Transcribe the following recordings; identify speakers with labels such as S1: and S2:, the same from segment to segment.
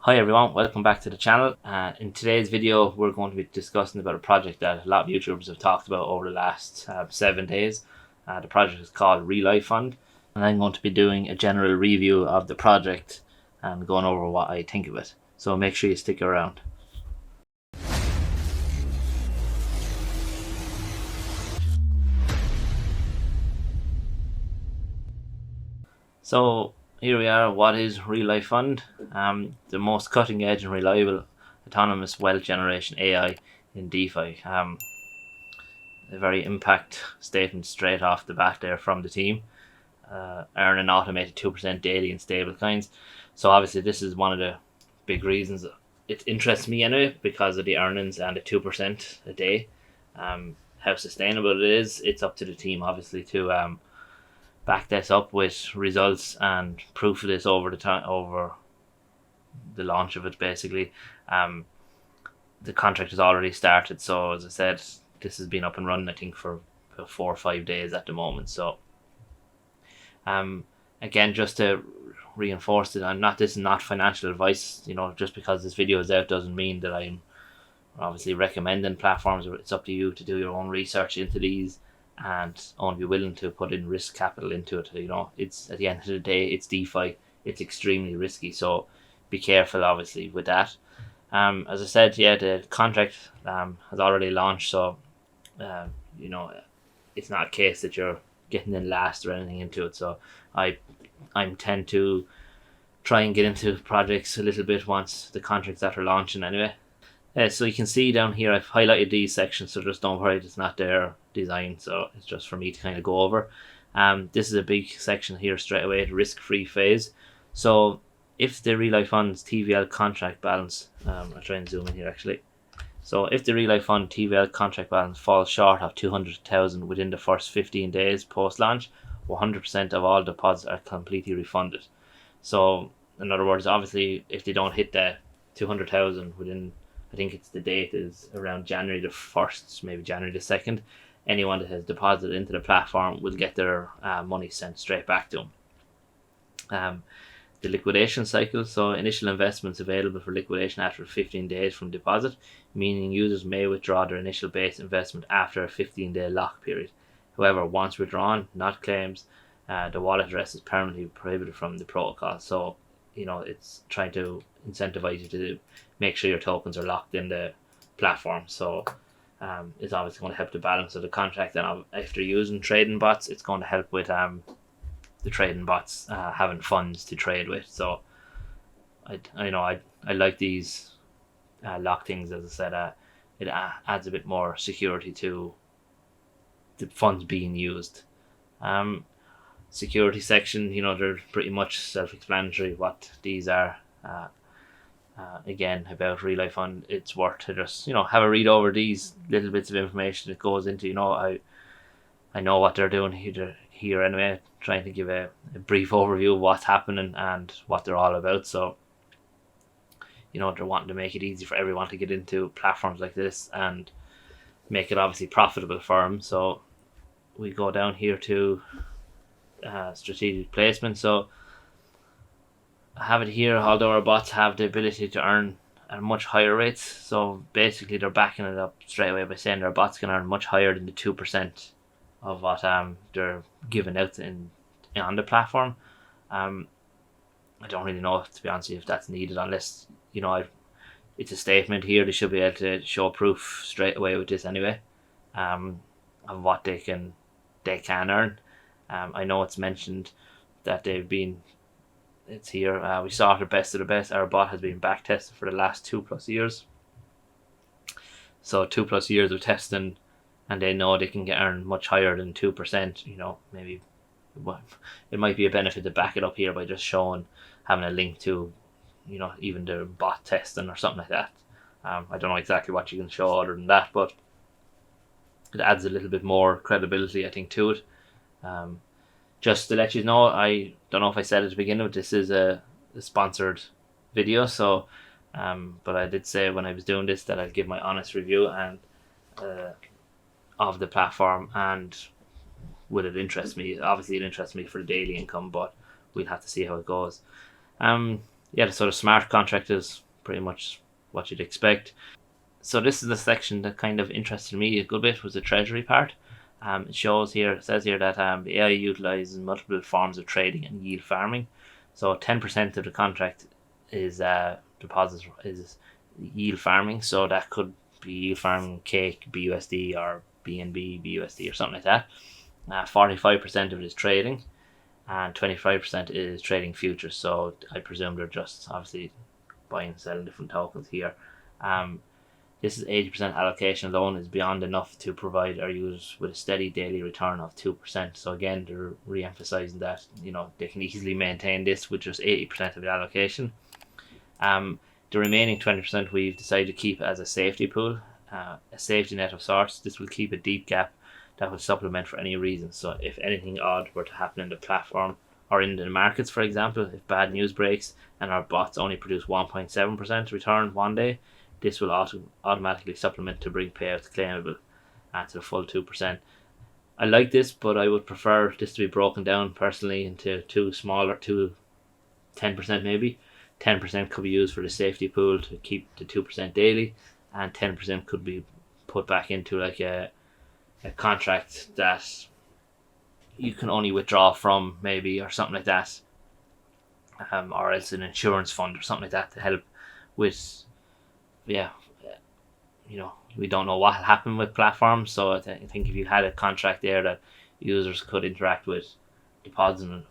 S1: Hi everyone, welcome back to the channel. In today's video we're going to be discussing about a project that a lot of YouTubers have talked about over the last 7 days. The project is called RelyFund, and I'm going to be doing a general review of the project and going over what I think of it. So make sure you stick around. So here we are. What is RelyFund? The most cutting edge and reliable autonomous wealth generation AI in DeFi. A very impact statement straight off the bat there from the team. Earn an automated 2% daily in stable coins. So obviously this is one of the big reasons it interests me anyway, because of the earnings and the 2% a day. How sustainable it is, it's up to the team obviously to back this up with results and proof of this over the launch of it basically. The contract has already started, so as I said, this has been up and running I think for 4 or 5 days at the moment. So again, just to reinforce it, this is not financial advice. Just because this video is out doesn't mean that I'm obviously recommending platforms. It's up to you to do your own research into these and only be willing to put in risk capital into it. It's, at the end of the day, it's DeFi. It's extremely risky, so be careful obviously with that. As I said, the contract has already launched, so it's not a case that you're getting in last or anything into it. So I tend to try and get into projects a little bit once the contracts that are launching anyway. So you can see down here I've highlighted these sections, so just don't worry, it's not their design, so it's just for me to kind of go over. This is a big section here straight away, the risk-free phase. So if the RelyFund's TVL contract balance, I'll try and zoom in here actually. So if the RelyFund TVL contract balance falls short of 200,000 within the first 15 days post-launch, 100% of all deposits are completely refunded. So in other words, obviously if they don't hit the 200,000 within, I think it's the date is around January the 1st, maybe January the 2nd, anyone that has deposited into the platform will get their money sent straight back to them. The liquidation cycle, so initial investments available for liquidation after 15 days from deposit, meaning users may withdraw their initial base investment after a 15-day lock period. However, once withdrawn, not claims, the wallet address is permanently prohibited from the protocol. So it's trying to incentivize you to make sure your tokens are locked in the platform. So it's obviously going to help the balance of the contract, and after using trading bots, it's going to help with the trading bots having funds to trade with. So I like these lock things. As I said, it adds a bit more security to the funds being used. Security section, they're pretty much self-explanatory what these are. Again, about RelyFund, it's worth to just have a read over these little bits of information it goes into. I know what they're doing here anyway, trying to give a brief overview of what's happening and what they're all about. So they're wanting to make it easy for everyone to get into platforms like this and make it obviously profitable for them. So we go down here to strategic placement. So I have it here. Although our bots have the ability to earn at much higher rates, so basically they're backing it up straight away by saying their bots can earn much higher than the 2% of what they're giving out on the platform. I don't really know, to be honest with you, if that's needed, unless it's a statement here. They should be able to show proof straight away with this anyway, of what they can earn. I know it's mentioned that it's here. We saw the best of the best. Our bot has been back tested for the last 2+ years. So 2+ years of testing, and they know they can earn much higher than 2%. Maybe it might be a benefit to back it up here by just having a link to, even the bot testing or something like that. I don't know exactly what you can show other than that, but it adds a little bit more credibility, I think, to it. Just to let you know, I don't know if I said at the beginning, but this is a sponsored video. So, but I did say when I was doing this that I'd give my honest review and of the platform, and would it interest me? Obviously, it interests me for the daily income, but we'll have to see how it goes. yeah, so the smart contract is pretty much what you'd expect. So this is the section that kind of interested me a good bit, was the Treasury part. It says here that the AI utilizes multiple forms of trading and yield farming. So 10% of the contract is deposits is yield farming. So that could be yield farming cake, BUSD, or BNB, BUSD, or something like that. 45% of it is trading, and 25% is trading futures. So I presume they're just obviously buying and selling different tokens here. This is 80% allocation alone is beyond enough to provide our users with a steady daily return of 2%. So again, they're re-emphasizing that they can easily maintain this with just 80% of the allocation. The remaining 20% we've decided to keep as a safety pool, a safety net of sorts. This will keep a deep gap that will supplement for any reason. So if anything odd were to happen in the platform or in the markets, for example, if bad news breaks and our bots only produce 1.7% return one day, this will automatically supplement to bring payouts claimable to the full 2%. I like this, but I would prefer this to be broken down personally into two 10% maybe. 10% could be used for the safety pool to keep the 2% daily, and 10% could be put back into like a contract that you can only withdraw from, maybe, or something like that, or else an insurance fund or something like that to help with, we don't know what will happen with platforms. So I think if you had a contract there that users could interact with depositing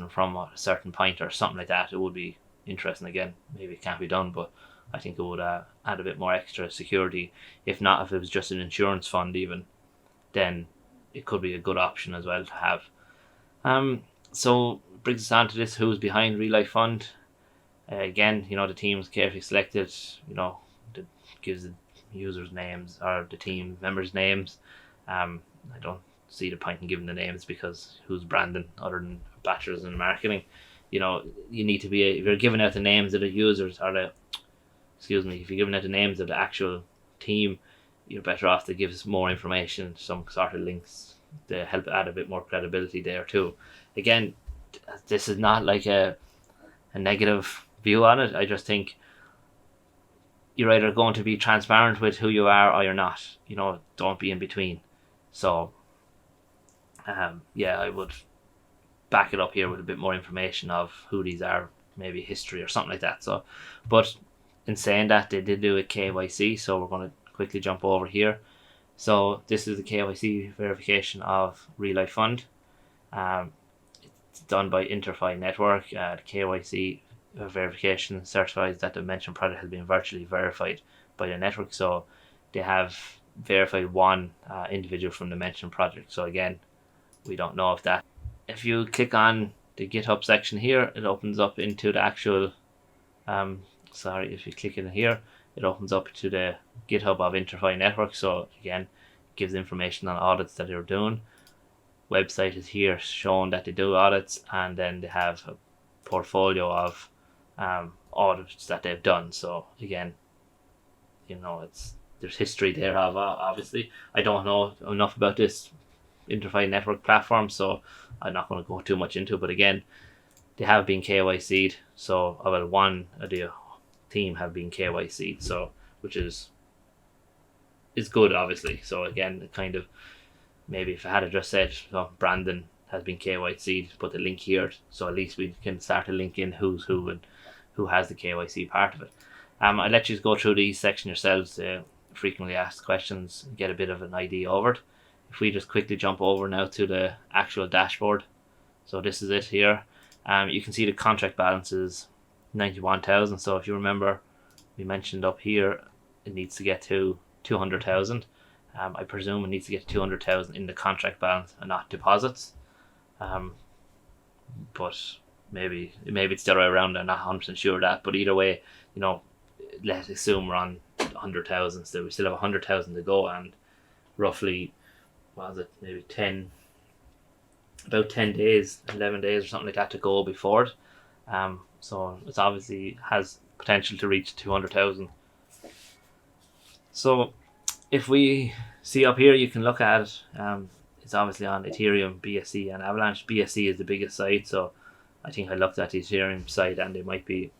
S1: from a certain point or something like that, it would be interesting. Again, maybe it can't be done, but I think it would add a bit more extra security. If it was just an insurance fund even, then it could be a good option as well to have. So brings us on to this: who's behind RelyFund? Again, the team's carefully selected. That gives the users' names or the team members' names. I don't see the point in giving the names, because who's branding other than bachelors in marketing? You need to be if you're giving out the names of the users, if you're giving out the names of the actual team, you're better off to give us more information, some sort of links to help add a bit more credibility there too. Again, this is not like a negative view on it. I just think you're either going to be transparent with who you are or you're not. Don't be in between. So I would back it up here with a bit more information of who these are, maybe history or something like that. So, but in saying that, they did do a KYC, so we're going to quickly jump over here. So this is the KYC verification of RelyFund. It's done by InterFi Network. The KYC verification certifies that the mentioned product has been virtually verified by the network. So they have verified one individual from the mentioned project. So again, we don't know if that. If you click on the GitHub section here, it opens up into the actual. If you click in here, it opens up to the GitHub of InterFi Network. So again, it gives information on audits that they're doing. Website is here showing that they do audits, and then they have a portfolio of audits that they've done. So again, there's history there of obviously. I don't know enough about this InterFi Network platform, so I'm not going to go too much into it. But again, they have been KYC'd. So about one of the team have been KYC'd, so which is good, obviously. So again, kind of maybe if I had just said Brandon has been KYC'd, put the link here, so at least we can start to link in who's who and who has the KYC part of it. I'll let you go through these section yourselves, frequently asked questions, get a bit of an idea over it. If we just quickly jump over now to the actual dashboard, so this is it here. You can see the contract balance is 91,000. So if you remember, we mentioned up here it needs to get to 200,000. I presume it needs to get to 200,000 in the contract balance and not deposits. But maybe it's the other way around. I'm not 100% sure of that. But either way, let's assume we're on 100,000. So we still have 100,000 to go, and roughly, maybe about 10 days, 11 days or something like that to go before it. So it obviously has potential to reach 200,000. So if we see up here, you can look at it's obviously on Ethereum, BSC and Avalanche. BSC is the biggest site, so I think I looked at the Ethereum side and there might be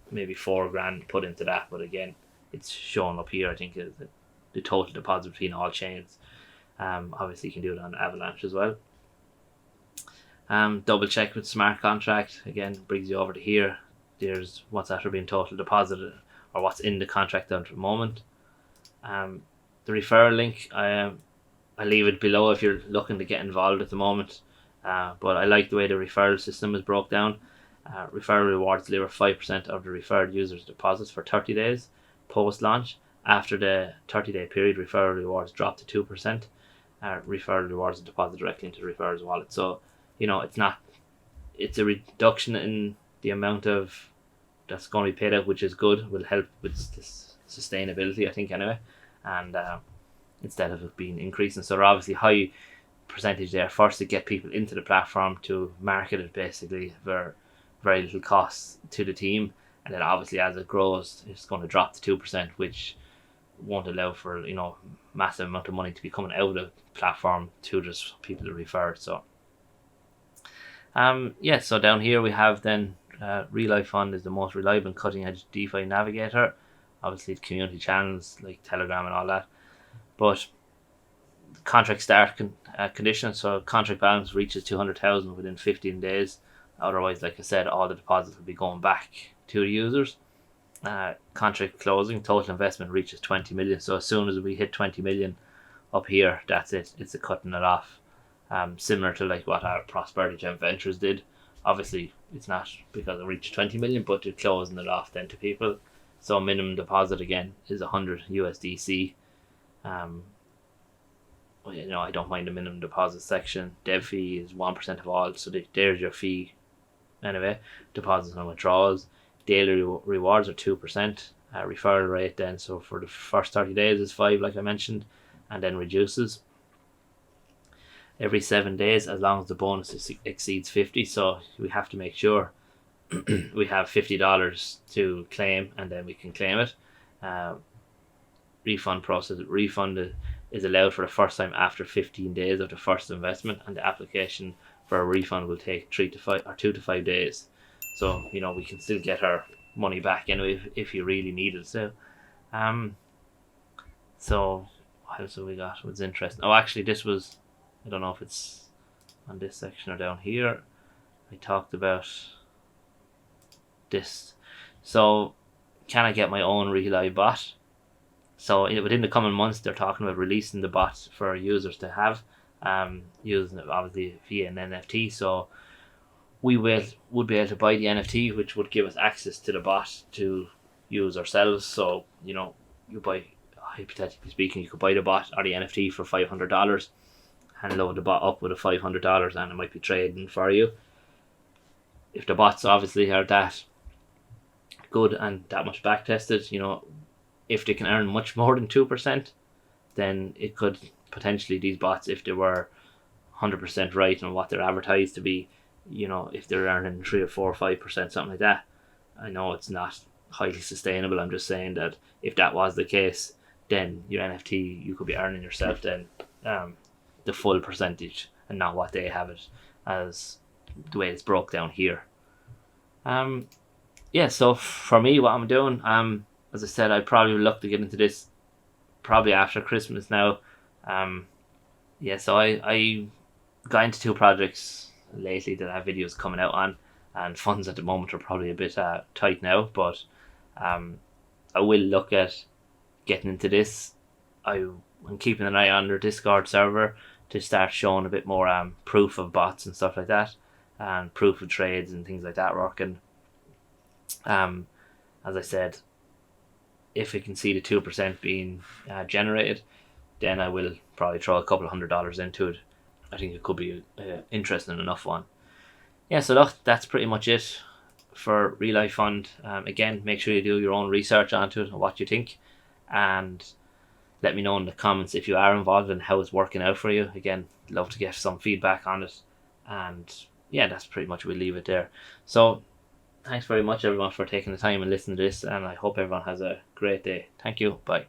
S1: maybe $4,000 put into that, but again, it's shown up here. I think the total deposit between all chains. Obviously, you can do it on Avalanche as well. Double check with smart contract. Again, brings you over to here. There's what's after being total deposited or what's in the contract at the moment. The referral link, I leave it below if you're looking to get involved at the moment. But I like the way the referral system is broke down. Referral rewards deliver 5% of the referred user's deposits for 30 days post-launch. After the 30-day period, referral rewards drop to 2%. Referral rewards are deposited directly into the referral's wallet. So, it's a reduction in the amount of that's going to be paid out, which is good, will help with this sustainability, I think, anyway. And instead of it being increasing. So they're obviously high percentage there first to get people into the platform, to market it basically for very little cost to the team, and then obviously as it grows it's going to drop to 2%, which won't allow for massive amount of money to be coming out of the platform to just people to refer. So so down here we have then RelyFund is the most reliable and cutting edge DeFi navigator. Obviously the community channels like Telegram and all that, but contract start conditions, so contract balance reaches 200,000 within 15 days. Otherwise, like I said, all the deposits will be going back to the users. Contract closing, total investment reaches 20 million. So as soon as we hit 20 million up here, that's it. It's a cutting it off. Similar to like what our Prosperity Gem Ventures did. Obviously, it's not because it reached 20 million, but they're closing it off then to people. So minimum deposit again is 100 USDC. I don't mind the minimum deposit section. Defi is 1% of all, so there's your fee. Anyway, deposits and withdrawals. Daily rewards are 2%. Referral rate then, so for the first 30 days is 5, like I mentioned, and then reduces every 7 days as long as the bonus exceeds 50. So we have to make sure we have $50 to claim, and then we can claim it. Refund process. Refund is allowed for the first time after 15 days of the first investment, and the application for a refund will take 2 to 5 days. So we can still get our money back anyway if you really need it. So what else have we got? What's interesting? Oh, actually, this was, I don't know if it's on this section or down here. I talked about this. So can I get my own RelyBot? So within the coming months, they're talking about releasing the bot for users to have, using it obviously via an NFT. So we would be able to buy the NFT, which would give us access to the bot to use ourselves. So you buy, hypothetically speaking, you could buy the bot or the NFT for $500 and load the bot up with a $500, and it might be trading for you. If the bots obviously are that good and that much back tested, if they can earn much more than 2%, then it could potentially, these bots, if they were 100% right on what they're advertised to be, if they're earning 3 or 4 or 5%, something like that. I know it's not highly sustainable. I'm just saying that if that was the case, then your NFT, you could be earning yourself then the full percentage and not what they have it as the way it's broke down here. So for me, what I'm doing, as I said, I probably would look to get into this probably after Christmas now. So I got into 2 projects lately that I have videos coming out on, and funds at the moment are probably a bit tight now, but I will look at getting into this. I'm keeping an eye on their Discord server to start showing a bit more proof of bots and stuff like that, and proof of trades and things like that working. As I said, if we can see the 2% being generated, then I will probably throw a couple of $100 into it. I think it could be an interesting enough one. So look, that's pretty much it for RelyFund. Again, make sure you do your own research onto it and what you think, and let me know in the comments if you are involved and how it's working out for you. Again, love to get some feedback on it. And that's pretty much, we'll leave it there. So thanks very much everyone for taking the time and listening to this, and I hope everyone has a great day. Thank you. Bye.